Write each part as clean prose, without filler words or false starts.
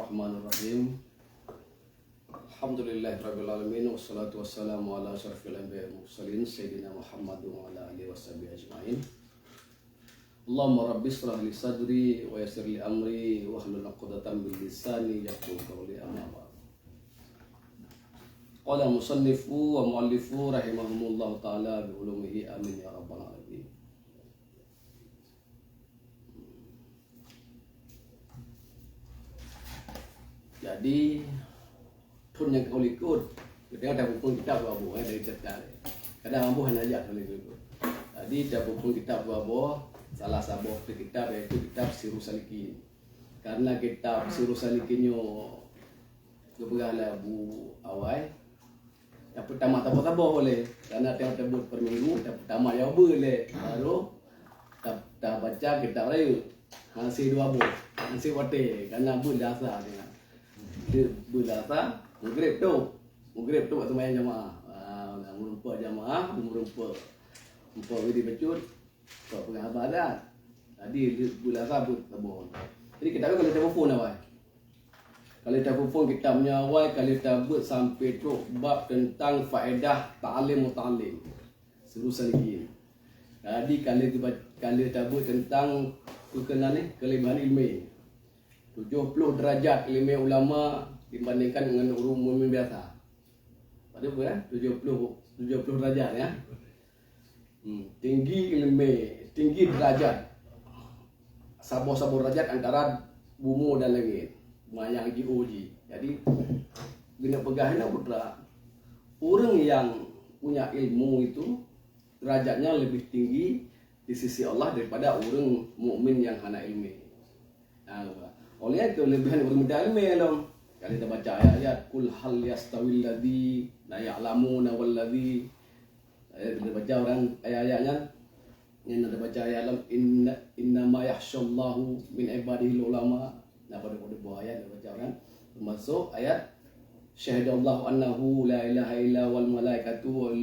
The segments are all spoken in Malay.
Bismillahirrahmanirrahim. Alhamdulillahirabbil alamin wassalatu wassalamu ala asyrafil anbiya'i wal mursalin sayyidina Muhammadin wa ala alihi washabihi ajmain. Allahumma rabbi shrah li sadri wa yassir li amri wa hlul 'uqdatam min lisani yafqahu qawli amma ba'd. Qala musannifu wa muallifu rahimahumullah ta'ala bi ulumihi amin ya rabbal alamin. Jadi pun yang kau ikut, kita ada buku kitab abu dari cerita. Kadang abu hanya aja kau ikut. Jadi ada buku kitab abu, salah satu kitab yaitu kitab Sirru Salikin. Karena kitab Sirru Salikinnya kebegalah abu awal. Yang pertama tabu boleh, karena tiap tabut per minggu. Yang pertama ya boleh, baru tak baca kitab lain. Masih dua abu, masih wate, karena abu dasar dengan. Berasa maghrib tu waktu main jamaah. Merumpa jamaah, merumpa widi becut, kau pegang abadat. Tadi berasa tabur. Jadi kita kalau telefon awal. Kalau telefon kita punya awal kalau kita buat sampai tu bab tentang faedah ta'lim muta'allim. Sirru Salikin. Jadi kalau kita buat tentang perkenalan kelebihan ilmu. 70 derajat ilmu ulama dibandingkan dengan orang biasa. Pada apa ya? 70 derajat ya. Tinggi ilmu, tinggi derajat. Sabur derajat antara bumi dan langit. Banyak uji. Jadi guna pegahnya putra. Orang yang punya ilmu itu derajatnya lebih tinggi di sisi Allah daripada orang mukmin yang hana ilmu. Nah, oleh itu kelebihan bermuda ilmu dalam kalau kita baca ayat kul hal yastawil ladzi la ya'lamuna wal ladzi kita baca orang ayat-ayatnya yang ada baca ayat dalam inna ma yakhshallahu min ibadihi ulama. Nah pada buah ayat kita baca orang termasuk ayat syahidallahu annahu la ilaha illa wal malaikatu wa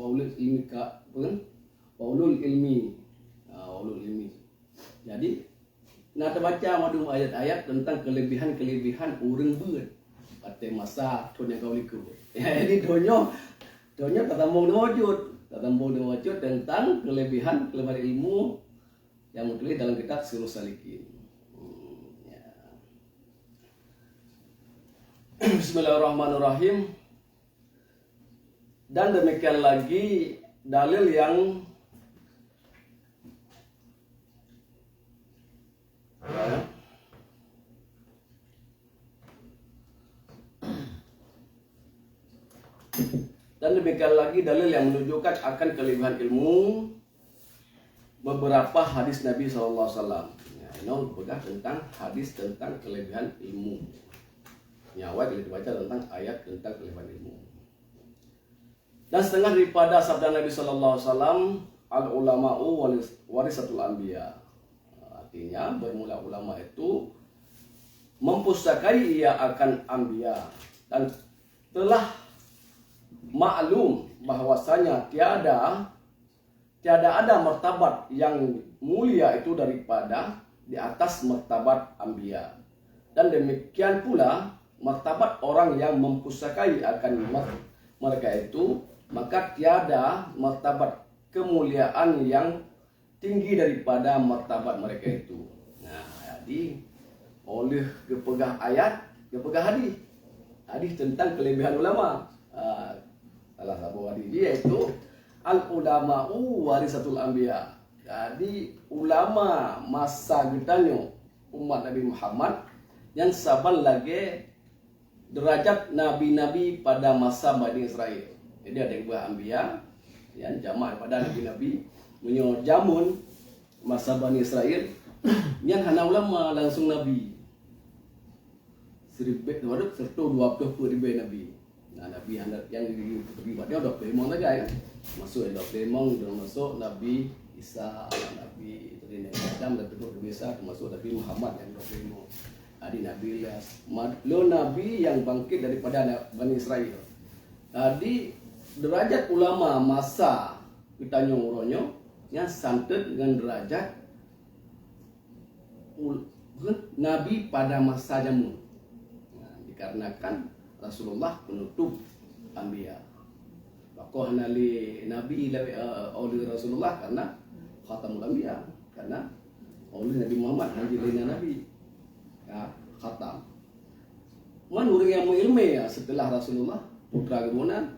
ulul ilmi wa ulul ilmi. Jadi nah terbaca madu ayat-ayat tentang kelebihan-kelebihan orang buat pada masa tu yang kau liku. Jadi donyo tatambung wujud tentang kelebihan ilmu yang ditulis dalam kitab Sirru Salikin. Bismillahirrahmanirrahim. Dan demikian lagi dalil yang dan demikian lagi dalil yang menunjukkan akan kelebihan ilmu beberapa hadis Nabi SAW. Ini berkah tentang hadis tentang kelebihan ilmu. Nyawa kita baca tentang ayat tentang kelebihan ilmu. Dan setengah daripada sabda Nabi SAW, al ulama'u warisatul anbiya. Artinya bermula ulama itu mempustakai ia akan anbiya dan telah maklum bahwasanya tiada ada martabat yang mulia itu daripada di atas martabat anbiya. Dan demikian pula martabat orang yang mempustakai akan mereka itu, maka tiada martabat kemuliaan yang tinggi daripada martabat mereka itu. Nah, jadi oleh kepegah ayat, kepegah hadis tentang kelebihan ulama. Salah satu hadis yaitu al ulama'u warisatul anbiya. Jadi ulama masa getanya umat Nabi Muhammad yang saban lagi derajat nabi-nabi pada masa Bani Israel. Jadi ada yang anbiya yang jamak pada nabi-nabi punya jamun masa Bani Israel yang hana ulama langsung nabi. 120 nabi. Nah, nabi yang terlibatnya 25 saja ya. Masuk 25 dan masuk Nabi Isa, Nabi Adam dan Nabi Isa, termasuk Nabi Muhammad yang 25. Jadi Nabi Ilyas, lo nabi yang bangkit daripada Bani Israel. Jadi derajat ulama masa kita nyuruhnya yang santet dengan derajat Nabi pada masa jamun. dikarenakan Rasulullah penutup anbiya. Maka hanali Nabi oleh Rasulullah karena khatamul anbiya, karena oleh Nabi Muhammad hanjilina Nabi ya, khatam. Man orang yang mengilmi ya, setelah Rasulullah putra kebunan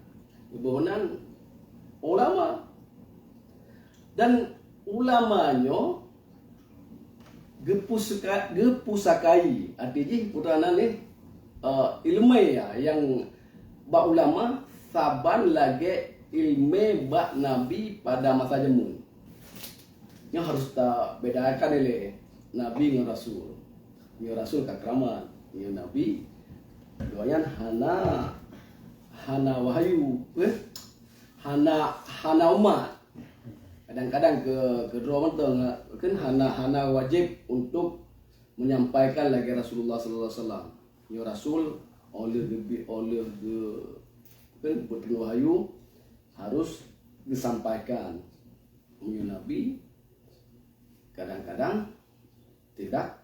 ulama, dan ulamanya gepusakai artinya putra ni ilmu ya yang bak ulama saban lagi ilmu bak Nabi pada masa jamun. Yang harus tak bedakan oleh Nabi dengan Rasul. Yang Rasul kakraman, yang Nabi doyan hana wahyu, hana umat. Kadang-kadang kedua mentang kan hana wajib untuk menyampaikan lagi Rasulullah sallallahu alaihi wasallam. Ya Rasul oleh kan penuh wahyu harus disampaikan. Ya Nabi kadang-kadang tidak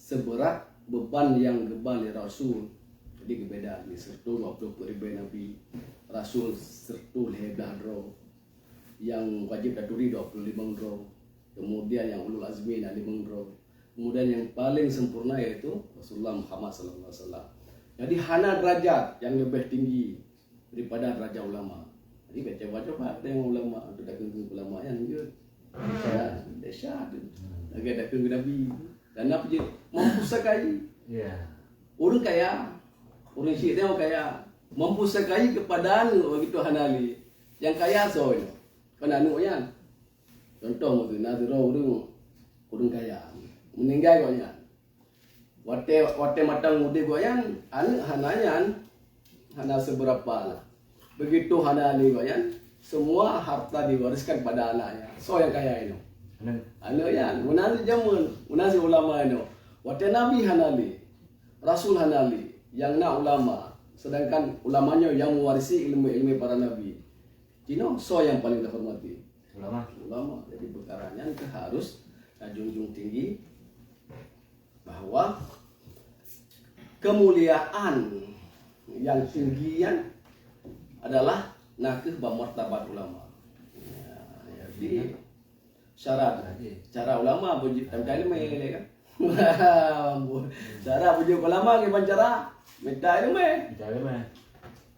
seberat beban yang gebal Rasul. Jadi kebedaan ni serta 20 ribu Nabi Rasul serta lebah roh yang wajib daturi 25 roh. Kemudian yang ulul azmi 5 roh. Kemudian yang paling sempurna yaitu Rasulullah Muhammad sallallahu alaihi wasallam. Jadi hana derajat yang lebih tinggi daripada derajat ulama. Jadi baca-baca ada yang ulama, ada ulama yang dia dahsyat. Lagi ada Nabi. Dan apa je mampu sekali. Ya. Orang kaya, orang Syiah dia kaya, mampu sekali kepada begitu hanali. Yang kaya soalnya. Kan anu yan. Contoh mungkin ada orang kaya. Meninggal goyan. Wate matang muda goyan, anu hananya hana seberapa lah. Begitu hanali goyan, semua harta diwariskan pada anaknya. So yang kaya ini. Anu yan, munasi jamun, munasi ulama ini. Wate Nabi hanali, Rasul hanali, yang nak ulama. Sedangkan ulamanya yang mewarisi ilmu-ilmu para nabi. Cino so yang paling dihormati. Ulama. Jadi perkaranya itu harus junjung tinggi bahwa kemuliaan yang tinggian adalah nakih martabat ulama. Ya, jadi syarat cara ulama wajib ilmu kan. Cara wajib ulama ke cara minta ilmu.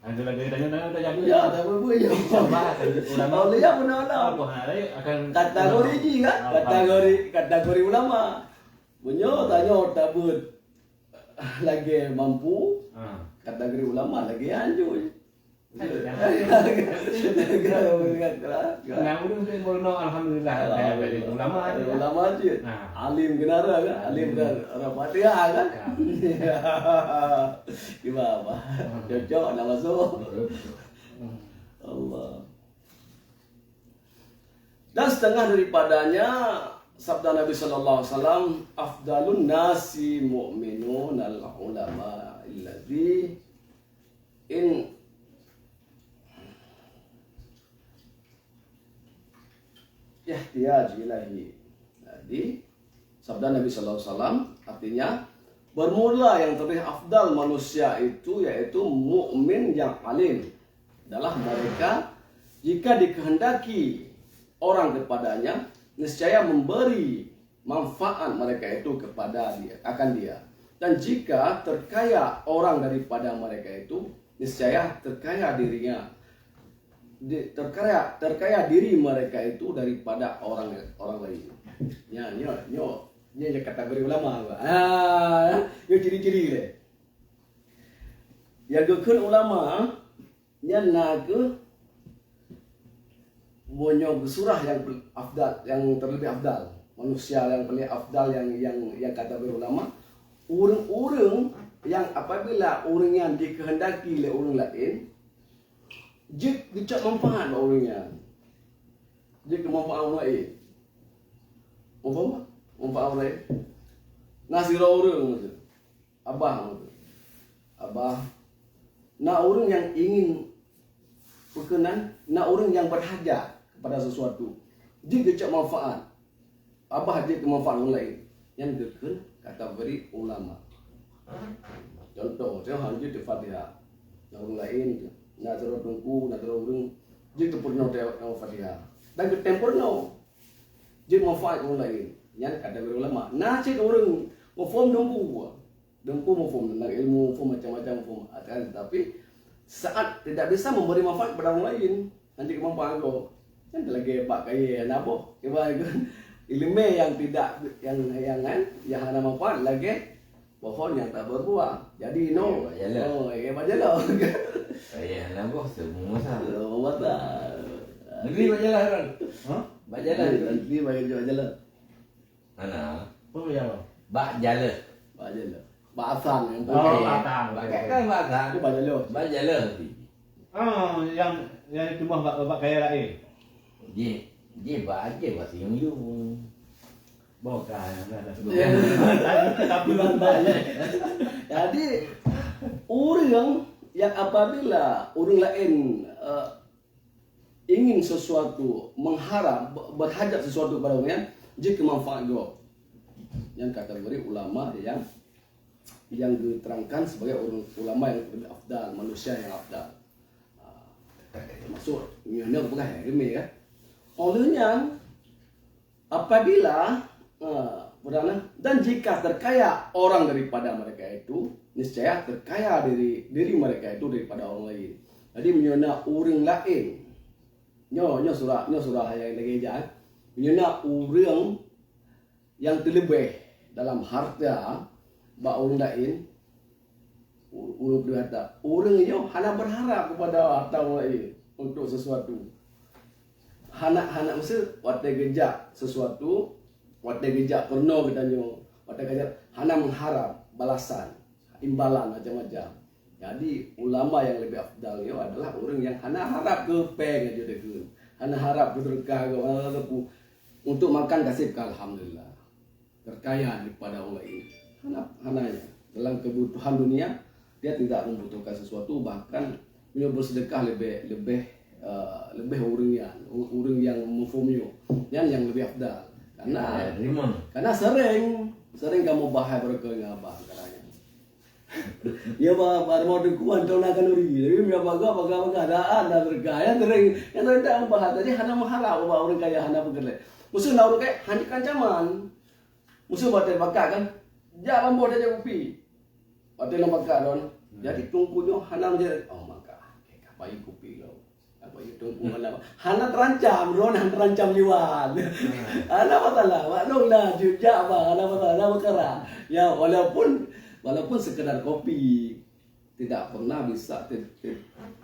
Ada lagi tanya udah jadi. Ya, dah berbuat. Coba ulama dia benar akan kategori ji kan? Kategori ulama. Bunyo tanya tabut lagi mampu. Kategori ulama lagi anjur. Alhamdulillah ulama je. Alim kenara kan? Alim dan Fatihah kan? Gimana? Cocok nak masuk. Allah. Dan setengah daripadanya sabda Nabi sallallahu alaihi wasallam, afdalun nasi mu'minun al-ulama alladhi in ihtiyaj ilahi. Jadi sabda Nabi sallallahu alaihi wasallam artinya bermula yang terlebih afdal manusia itu yaitu mukmin yang alim adalah mereka jika dikehendaki orang kepadanya niscaya memberi manfaat mereka itu kepada dia akan dia, dan jika terkaya orang daripada mereka itu niscaya terkaya dirinya terkaya diri mereka itu daripada orang lain. Nya kategori ulama. Yo ciri-ciri le. Yang gekun ulama nya naga bonyo surah yang afdal, yang terlebih afdal, manusia yang paling afdal yang kategori ulama, orang-orang yang apabila orang yang dikehendaki oleh orang lain jik dicak manfaat orangnya. Jik manfaat orang lain. Manfaat orang lain. Ngasih orang tu. Abah. Nak orang yang ingin berkenan, nak orang yang berhajat kepada sesuatu. Jik dicak manfaat. Abah jik manfaat orang lain. Yang dikun kategori ulama. Contoh, saya hanya di Fatihah. Yang orang lain, nak terus tunggu, nak terus orang, jadi purno tengok Fatihah. Dan ke tempurno, jadi manfaat orang lain. Yang kata ulama, nah cik orang mau form dengku mau form tentang ilmu, form macam-macam form. Tapi saat tidak bisa memberi manfaat kepada orang lain, nanti kemampuan aku. Kan lagi pak kaya nabo, ilmu yang tidak yang hanya manfaat lagi. Pohon yang tak berbuah. Jadi no. Baca lo. Saya nabo semua salah. Mata. Negeri baca lah kan? Baca lah. Nanti baca lo. Mana? Apa baca lo? Baca lah. Baca lo. Bahasan yang Batang. Baca kan baca. Itu baca lo. Baca lah. Yang itu mah bapak kaya lain. Dia baca bahasa Melayu. Bukan. Tapi banyak. Jadi orang yang apabila orang lain ingin sesuatu, mengharap, berhajat sesuatu pada orang, jika manfaat go. Yang kategori ulama yang diterangkan sebagai ulama yang lebih afdal, manusia yang afdal. Maksud ini bukan remeh kan? Olehnya apabila dan jika terkaya orang daripada mereka itu, niscaya terkaya diri mereka itu daripada orang lain. Jadi menyona orang lain, nyo surah yang lagi jalan, menyona orang yang terlebih dalam harta, bak orang lain, orang berharta, orang itu hanya berharap kepada harta orang lain untuk sesuatu. Hana mesti waktu gejak sesuatu. Waktu gejak porno kita nyo, waktu gejak hana mengharap balasan, imbalan macam-macam. Jadi ulama yang lebih afdal itu adalah orang yang hana harap ke peng aja deh, hana harap berkah untuk makan kasih alhamdulillah, terkaya daripada orang lain. Hananya dalam kebutuhan dunia dia tidak membutuhkan sesuatu, bahkan dia bersedekah lebih orang yang memfumio yang lebih afdal. Karena sering kamu bahaya berkah abang katanya. Ya baru mau dukuan tahun akan uri, tapi dia baga ada berkah yang sering tak membahas. Jadi hana mengharap orang kaya hana bekerja. Musuh nak orang kaya hanya kancaman. Musuh batal bakat kan, jangan buat aja kopi. Batal bakat don. Jadi tungkunya hana menjadi maka apa kopi lo. Apa itu hana terancam, hana terancam liwan. Hana masalah, waduhlah juga apa, hana masalah berkara. Ya walaupun sekedar kopi tidak pernah bisa.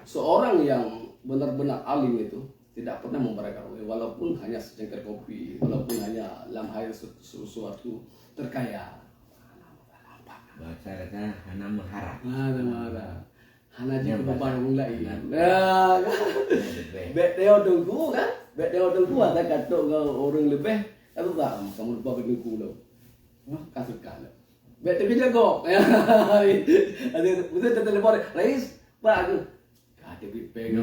Seorang yang benar-benar alim itu tidak pernah memberikan walaupun hanya secangkir kopi, walaupun hanya dalam hal sesuatu terkaya. Bahasa kata hana mengharap. Hana juga beban orang lain. Bet dia tunggu kan? Bet dia tunggu ada kata orang lebih. Aku tak kamu lupa bertunggu lo. Kasih kala. Bet dia jago. Ada betul telepon. Rais, Pak aku. Kade bipeng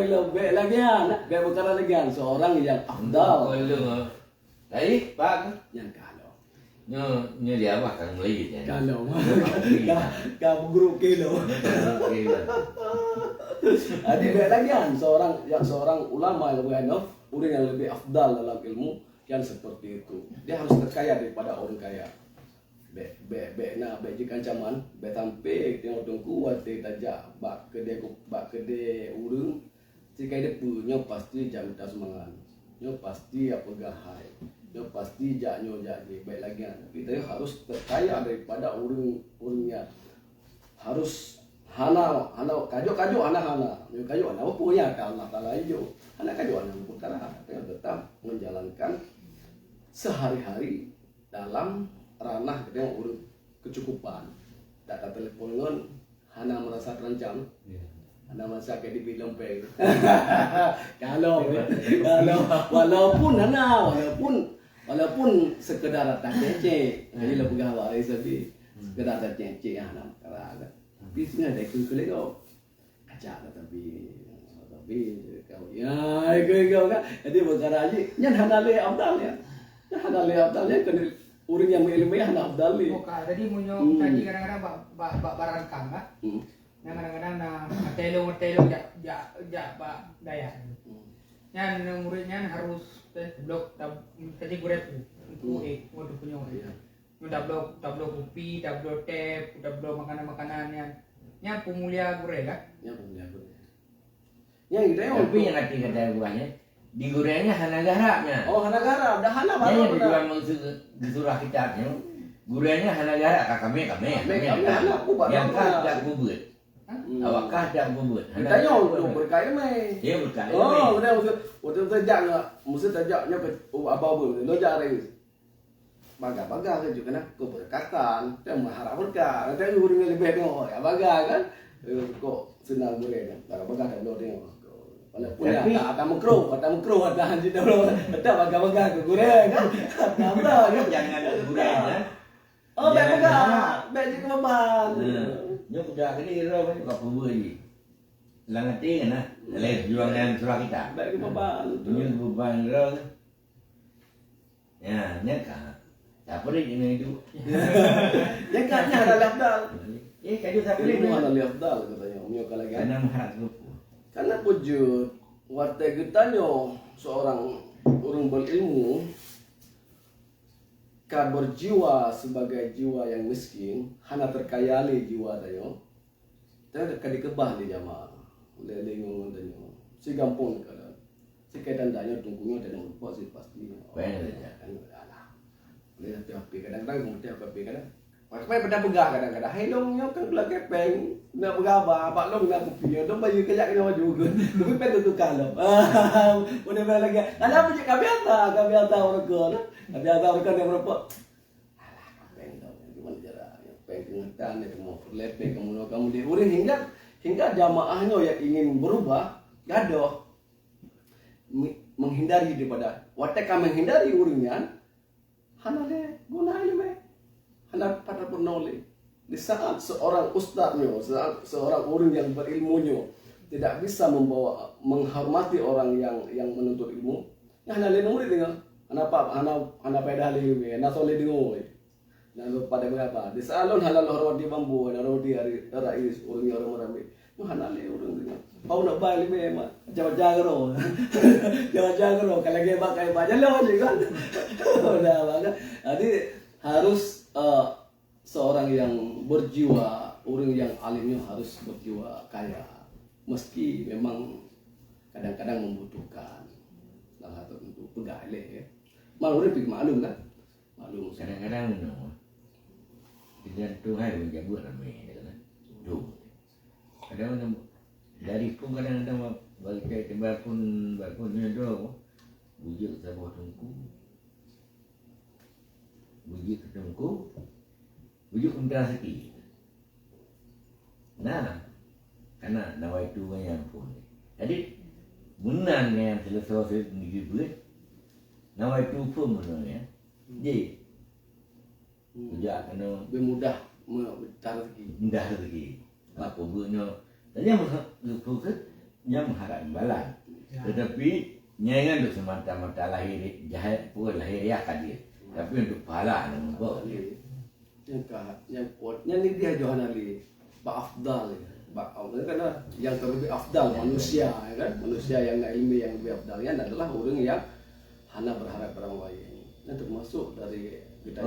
lo. Bet lagi anak. Bet berkara lagi seorang yang afdal. Rais, Pak Yang kalau. Nyo dia apa kan Melayu ya. Kalau. Kamu guru kilo. Jadi lagi seorang ulama yang orang yang lebih afdal dalam ilmu yang seperti itu. Dia harus terkaya daripada orang kaya. Jika ancaman, tampe tengok tunggu wate tajak bak kede urung. Jika dia punya pasti jam tak semangat. Nyo pasti apa gahai. Nyo pasti nyo jadi baik lagi. Kita harus terkaya daripada urungnya. Harus hana kajo hana apa punya Allah Taala itu hana kajo hana perkara tetap menjalankan sehari-hari dalam ranah kita urut kecukupan. Data teleponan hana merasa terancam, hana merasa kayak di film peng. Kalau walaupun sekedar tak cece, jadi lebih gawat tapi sekedar tak cece hana perkara. Tapi sini ada kulit kau kacak tapi kau kau kan jadi perkara aja yang hana le abdalnya kena orang yang berilmu ya hana afdal ni. Bukan, jadi munyo kaji kadang-kadang bak barangkang kan. Yang kadang-kadang na telong ba daya. Yang muridnya harus blok tadi guret untuk untuk punya. Udah blok kopi, udah blok teh, udah blok makanan-makanan yang pemulia gure kan. Yang pemulia gure. Yang kita Tapi yang kata buahnya di gurenya hana garapnya. Oh, hana garap, dah hana Yang baru. dijual di surah kitabnya, gurenya hana garap kami. Yang tak bubut. Awak kah tak bubut. Tanya untuk berkait mai. Dia berkait. Oh, benar betul terjak enggak? Mesti terjaknya ke apa-apa. Lo jari. Baga-baga ke juga nak keberkatan. Dia mengharap berkah. Nanti orang lebih tengok ya baga kan. Kok senang boleh kan. Baga-baga tak boleh tengok. Walaupun tak mengkro, ada hanji dah belum. Ada baga-baga ke gureng kan. Nampak kan? Jangan gurenya. Oh, baga-baga. Baik je kemaban. Nyok dah kini roh kan kau bubur ni. Langat tinggal nah. Lain jual dengan surah kita. Baik kemaban. Nyok beban roh. Ya, nyaka. Tak boleh ini itu. Yang katnya ada lafdal. Kaju tak boleh. Ilmu ada lafdal katanya. Umyo lagi. Karena mahat lupu. Karena wujud warta getanya seorang orang berilmu ka berjiwa sebagai jiwa yang miskin, hana terkayali jiwa dayo. Dan kadi kebah di jamaah. Lelengung danyo. Si gampang kada. Si kedan danyo tunggunya dan rupa si pasti. Baik saja. Kan alah. Lihat tapi kadang-kadang mesti apa kadang. Macam pada pegah kadang-kadang. Hai long nyo kan pula kepeng. Nak berapa? Pak long nak kopi. Dong bayu kejak kena maju ke. Tapi pen tu kalau. Boleh balik lagi. Alah punya kabiata orang ke. Kabiata orang kan yang berapa? Alah kepeng dah. Gimana cara? Peng kengetan ni mau lepek kamu di urin hingga jamaahnya yang ingin berubah gaduh menghindari daripada wateka menghindari urinnya. Hana le guna ilmu. Hana pada bernoleh. Di saat seorang ustaznya, seorang orang yang berilmunya tidak bisa menghormati orang yang menuntut ilmu, ya hana le murid dengan hana pada ilmu, hana soleh dengan, hana pada berapa? Di saat lon halal hormati bambu, hana hormati rais orang yang orang ramai, hana le orang dengan. Kau nak bayar ilmu mah, jaga ro, kalau lagi pakai baca lo je kan, udah baga. Jadi harus seorang yang berjiwa, orang yang alimnya harus berjiwa kaya. Meski memang kadang-kadang membutuhkan salah satu untuk pegawai ya. Malu orang pikir maklum kan? Maklum. Kadang-kadang no. Tidak Tuhan menjabut ramai kan. Tuh. Kadang-kadang dari pun kadang-kadang balik ke balkonnya tu bujuk sebuah tungku. Bujuk tungku. Bujuk minta rezeki. Nah, karena nawai itu yang pun. Jadi benar yang selesai ni buat. Nawai itu pun benar. Jadi bujuk kena lebih mudah minta rezeki. Mudah rezeki. Apa buatnya? Dan yang mengharap imbalan. Tetapi nyangan tu semata-mata lahir jahat pun lahiriah kan dia. Tapi untuk pahala nampak dia. Yang ni dia Johan Ali afdal karena yang terlebih afdal manusia ya kan, manusia yang ilmu yang lebih afdalnya adalah orang yang hana berharap pada orang lain. Dan termasuk dari kita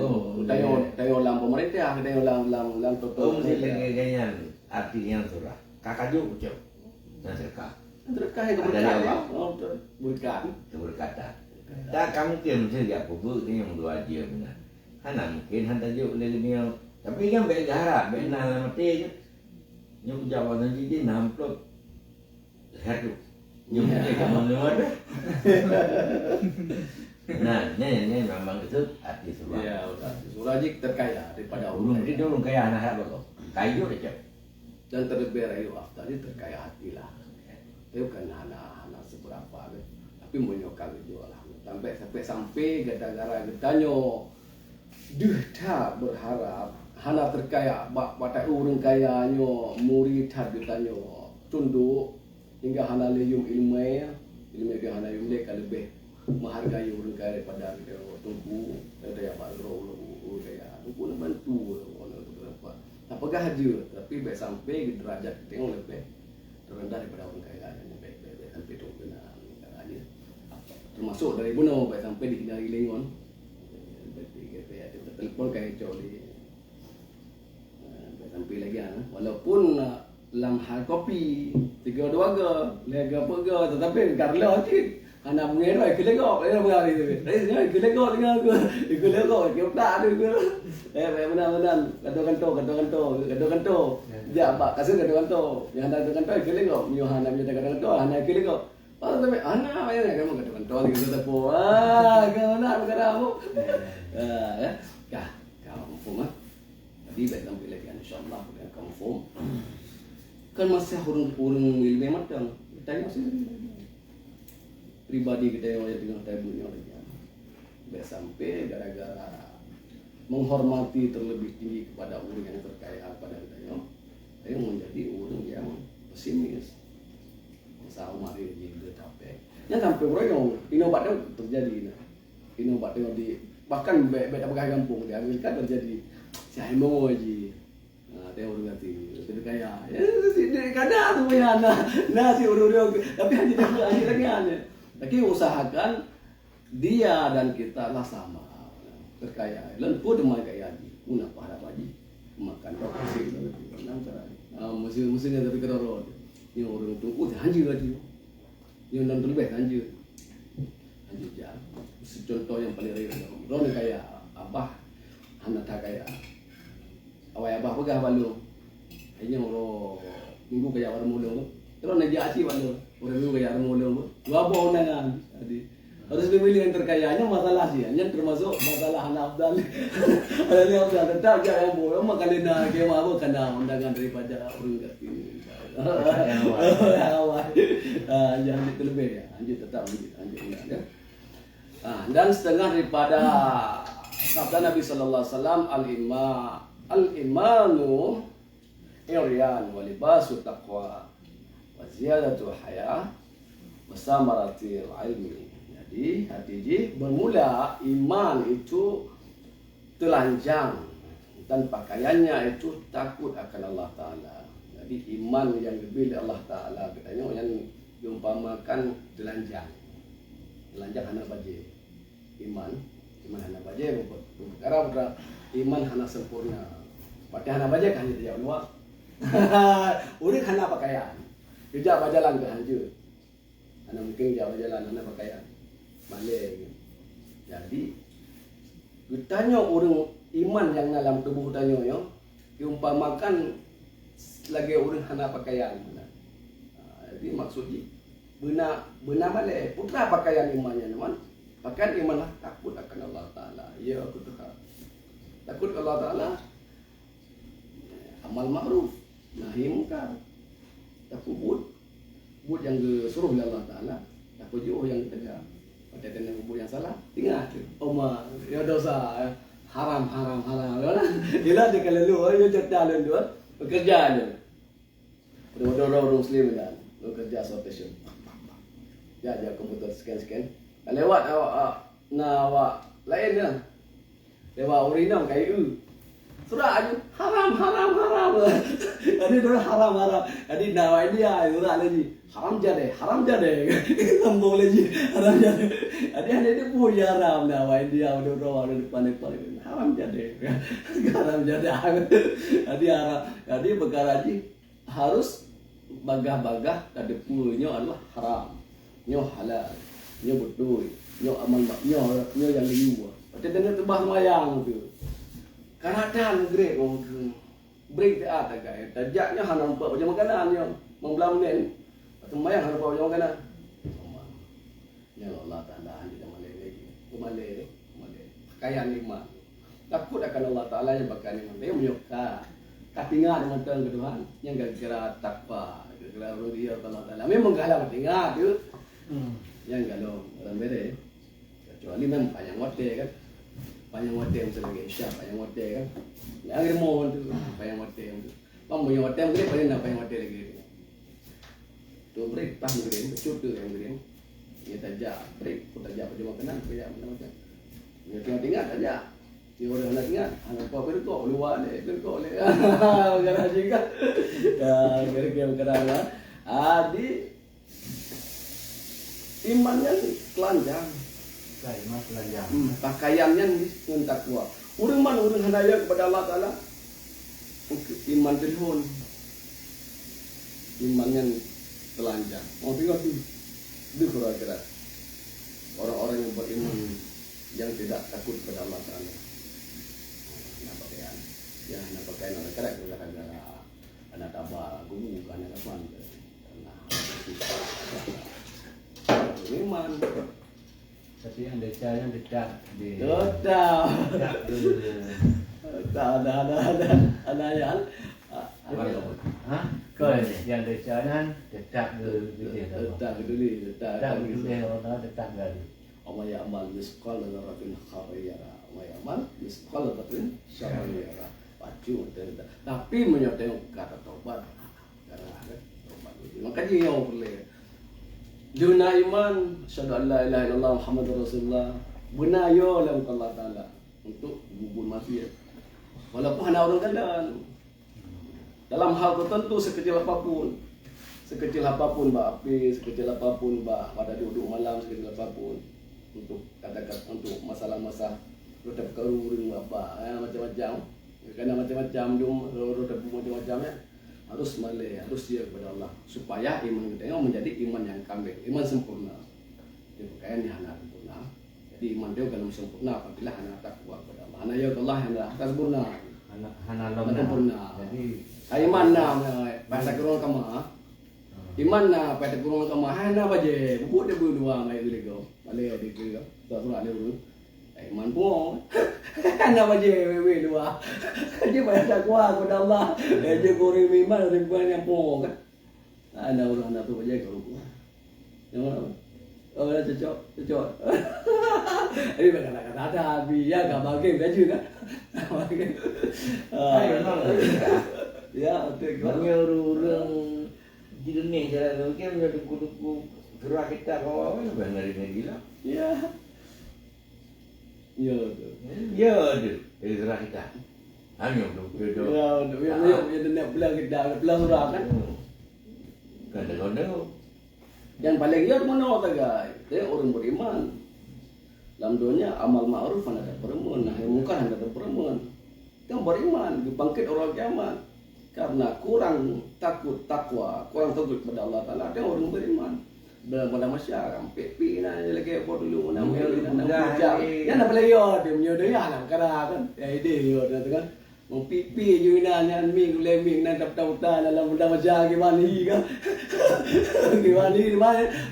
tengok lam pemerintah, tengok lam toto ganyan artinya surah kakak juga ucap dan sedekah yang keberkatan berkata tak kamu kiam saja pupuk ni yang dua dia benar. Hana mungkin hantar juk lagi ni. Tapi kan baik harap, baik nak mati je. Nyok jawab nanti dia nampak leher tu. Nyok mati kamu lewat. Nah, ni memang itu arti surah. Ya, surah je terkaya daripada Urung dia orang kaya anak harap apa? Kayu dia cak. Dan terlebih rayu afdal dia terkaya hati lah. Dia bukan hana seberapa kan. Tapi menyokal juga lah. Sampai gara-gara ditanya dia tak berharap hana terkaya pada orang kayanya murid tak ditanya tunduk hingga hana leyum ilmu ke hana ilmu lebih menghargai orang kaya daripada dia tunggu ada yang baru kayak aku nak bantu orang berapa. Tak pegah aja, tapi baik sampai ke derajat kita yang lebih terendah daripada orang kaya yang baik sampai tu kena aja. Termasuk dari Bono baik sampai di Kinari Lengon. Baik telefon kayak jauh di baik sampai lagi walaupun dalam hal kopi 3-2 ke lega pega tetapi Carlo cik anak mengira kelegok dia berari tu dia kelegok dengan aku kelegok dia tak ada ke benar-benar kado-kanto dia pak kasih kado-kanto yang ada kado-kanto kelegok Yohana punya kado-kanto anak kelegok tapi anak mana kamu kado-kanto gitu tepo kau nak berkaramu ya kamu faham jadi baik sampai lagi insyaallah kamu faham kan masih orang-orang ilmu matang kita masih pribadi kita yang ada dengan tabunya orangnya baik sampai gara-gara menghormati terlebih tinggi kepada orang yang terkaya pada kita saya menjadi orang yang pesimis masa mari juga capek yang sampai orang yang inovatif terjadi inovatif di bahkan beda pegang kampung di Amerika terjadi saya mau aja dia orang nanti jadi kaya kadang tu punya nasi urut tapi hanya lagi aneh tapi usahakan dia dan kita lah sama terkaya dan pun demai kaya lagi guna pada pagi makan roti lebih lancar musim-musimnya tapi kerana ni orang tunggu hanjir lagi yang dan terlebih hanjir jam contoh yang paling real orang kaya abah anak tak kaya awak abah pegah balu hanya orang minggu kaya orang mulung terus nak jadi balu orang minggu kaya orang mulung dua buah undangan jadi harus memilih yang terkayanya masalah sih hanya termasuk masalah anak abdal ada abdal tetap jangan boleh makan lena ke apa kena undangan daripada orang kaki awal jangan terlebih ya lanjut tetap lanjut ya dan setengah daripada sabda Nabi sallallahu alaihi wasallam al-imanu iryan wa libasu taqwa wa ziyadatu haya wa samaratil ilmi. Jadi hati bermula iman itu telanjang dan pakaiannya itu takut akan Allah Ta'ala. Jadi iman yang lebih dari Allah Ta'ala katanya yang diumpamakan telanjang. Telanjang hana baje. Iman hana baje perkara iman hana sempurna. Pakai hana baje kan dia luar. Urip hana pakaian. Kerja berjalan ke hancur. Hana mungkin dia berjalan hana pakaian. Balik. Jadi ditanya orang iman yang dalam tubuh tanya yo diumpamakan lagi orang hana pakaian. Jadi maksudnya benar balik putra pakaian imannya teman. Pakaian imanlah takut akan Allah Ta'ala. Ya aku Tuhan. Takut Allah Ta'ala. Amal ma'ruf, nahi munkar. Takut but yang disuruh oleh Allah Ta'ala. Takut jauh yang tegak. Pada kena but yang salah, tinggal Oma, ya dosa haram. Dia dia kalau lu dia cerita lu bekerja dia. Orang muslim kan, bekerja sortation. Ya komputer scan. Lewat awak lain kan. Lewat urinam kayak surah aja haram. Jadi dia haram. Jadi nawa dia surah lagi haram jadi. Tambah lagi haram jadi. Jadi ada dia punya haram nawa dia udah orang depan haram jadi. Jadi haram. Jadi perkara ini harus bagah-bagah tadi punya adalah haram. Nyo halal. Nyo betul, nyo amal nyo yang liu. Pada dengan tebah mayang tu. Kanatan grade break dia ada guys. Tajaknya hana nampak macam makanan yang membelam ni. Atau mayang hana nampak macam makanan. Ya Allah Taala kita malai lagi. Malai. Pakaian iman. Takut akan Allah Taala yang pakaian iman. Dia menyuka. Katingat dengan Tuhan Tuhan yang gara-gara takwa, gara-gara rudia Allah Taala. Memang galau tinggal tu. Yang kalau orang beda kecuali memang panjang waktu kan panjang waktu misalnya Isya panjang waktu kan yang akhir mohon tu panjang waktu tu punya waktu mungkin paling nak panjang waktu lagi tu break pas mungkin cut tu yang mungkin dia tajak break pun tajak pada makanan tajak macam-macam dia tinggal tajak Dia orang nak ingat, anak apa berkok luar ni, berkok ni. Gara juga. Gara-gara berkerana. Di imannya telanjang. Iman telanjang. Pakaiannya dengan takwa. Orang mana orang handaya kepada Allah Taala. Iman telefon. Imannya telanjang. Mau tengok tu. Itu kira-kira orang-orang yang beriman yang tidak takut kepada Allah Taala. Ya, nak pakai nak kerek gara-gara anak tabah guru kan anak kawan. Iman. Tapi yang decanya dekat di. Total. Ada yang. Kau yang decanya dekat ke dia. Dekat dulu, Dekat dia orang dekat kali. Wa ya'mal misqal dzarratin khairan wa ya'mal misqal dzarratin syarran. Pacu tapi menyoteng kata taubat karena taubat makanya yang boleh duna iman syahadu an la ilaha illallah muhammadur rasulullah benar yo dalam Allah Taala untuk gugur maksiat walaupun hanya orang kalian dalam hal tertentu sekecil apapun mbak api sekecil apapun mbak pada duduk malam sekecil apapun untuk katakan untuk masalah-masalah roda kerurung bapak macam-macam kerana macam-macam roda macam-macam ya harus malai harus dia kepada Allah supaya iman kita menjadi iman yang kamil iman sempurna dia bukan hanya sempurna jadi iman dia kalau sempurna apabila hanya takwa kepada Allah hanya ya Allah yang tak sempurna hanya sempurna jadi iman na bahasa kurang kama iman na pada kurang kama hanya baje buku dia berdua mai lego malai dia ke surah dia iman pun nak baca wewe dua dia banyak takwa kepada Allah dia goreng iman orang bukan yang pun kan ada orang nak tu baca kalau yang orang cocok ini bukan kata ada biar gak bagi baju kan ya betul Banyak orang di dunia jalan mungkin menjadi kudu gerak kita bawa apa benar ini gila. ya ya tu Ya tu, gerak kita. Hanya belum betul. ya nak belah kita belah surah kan Kadang-kadang yang paling lihat mana tak guys dia orang beriman dalam dunia amal ma'ruf ada perempuan nahi mungkar ada perempuan yang beriman dibangkit orang kiamat karena kurang takwa kurang takut kepada Allah Taala dia orang beriman pada masyarakat pipi nak lagi apa dulu nak macam yang nak beli dia punya dia nak kan ya ide dia kan mau pipi je nanya ming leming nak dapat dalam benda macam gimana kan gimana ni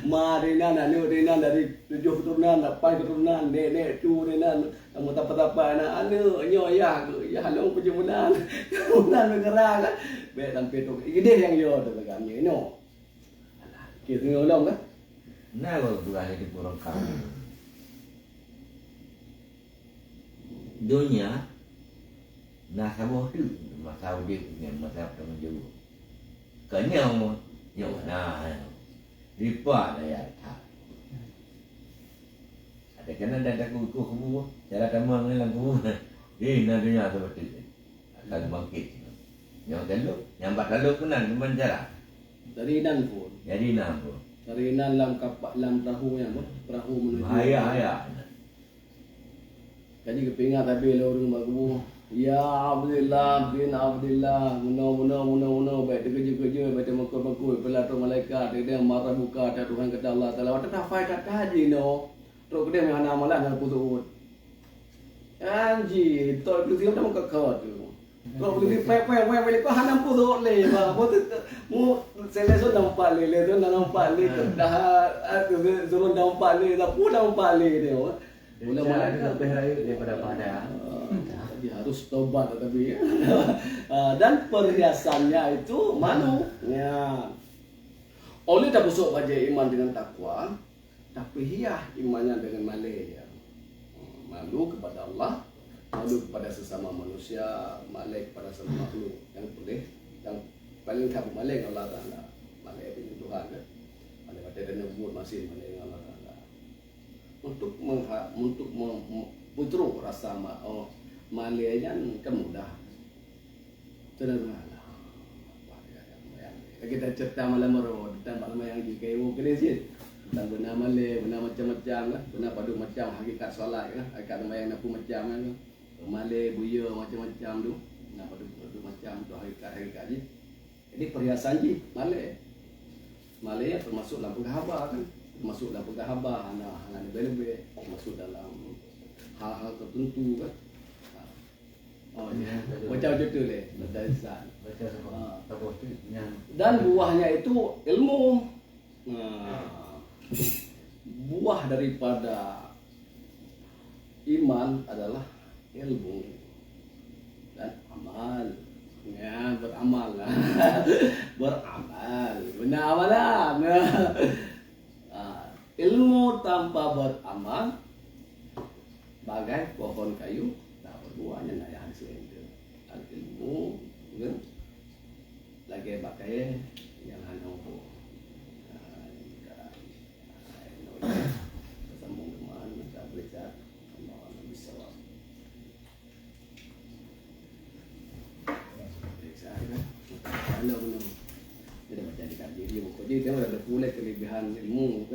mari nana ni rena dari 7 keturunan 8 keturunan nenek tu rena kamu tapa-tapa anak anu nyo ya halong perjumunan kemudian negara kan baik sampai tu ide yang yo tu kan ni no kita ngolong kan nah kalau dua hari kurang kami dunia nah sama tu masa dia dengan masa pertama jauh kenyang yo nah lipat ya tak ada kena ada kuku cara kamu ngelang kuku nah dunia seperti itu akan bangkit yang lalu yang empat lalu pun nak mencara dari nan pun jadi nampu dari nan lam kapak lam perahu yang perahu menuju bahaya jadi kepingat tapi orang bagu ya Abdullah bin Abdullah muno baik kerja baik makul pelatu malaikat dia marah buka ada Tuhan kata Allah Taala wata tafai tak haji no terus dia mana malah nak putus anji tu tu dia mau kakak tu kau beli pepe beli kau hanam putus le bah mu saya so nampak le tu nampak le dah tu turun nampak le dah pun nampak le dia mula malaikat lebih rayu daripada pada. Dia harus tobat tapi dan perhiasannya itu malu ya oleh tak busuk baca iman dengan takwa tapi hias imannya dengan malai ya. Malu kepada Allah malu kepada sesama manusia malai kepada semua makhluk yang boleh yang paling tak malai Allah Taala malai dengan Tuhan kan malai pada dan nyebut masih malai dengan Allah Taala untuk putruk rasa malainya kan mudah. Terus kita cerita malam merod dan malam yang di kayu kreatif dan benar malai benar macam-macam lah, benar padu macam hakikat solat kan, hakikat yang napu macam kan, malai buaya macam-macam tu, benar padu macam tu hakikat je. Jadi perhiasan je malai termasuk dalam penghabar kan, termasuk dalam penghabar anak lebih termasuk dalam hal-hal tertentu kan. Oh ya, macam tu deh, dari sana. Baca sama tokoh tu yang Dan buahnya itu ilmu. Buah daripada iman adalah ilmu dan amal. Ya, beramal lah. Beramal. Benar amalan. Ilmu tanpa beramal bagai pohon kayu tak berbuahnya nak yang hasil itu. Ilmu kan? Lagi pakai yang hanopo sambung teman macam belajar Allah bisa kalau belum tidak baca di kaji dia buku dia ada pula kelebihan ilmu.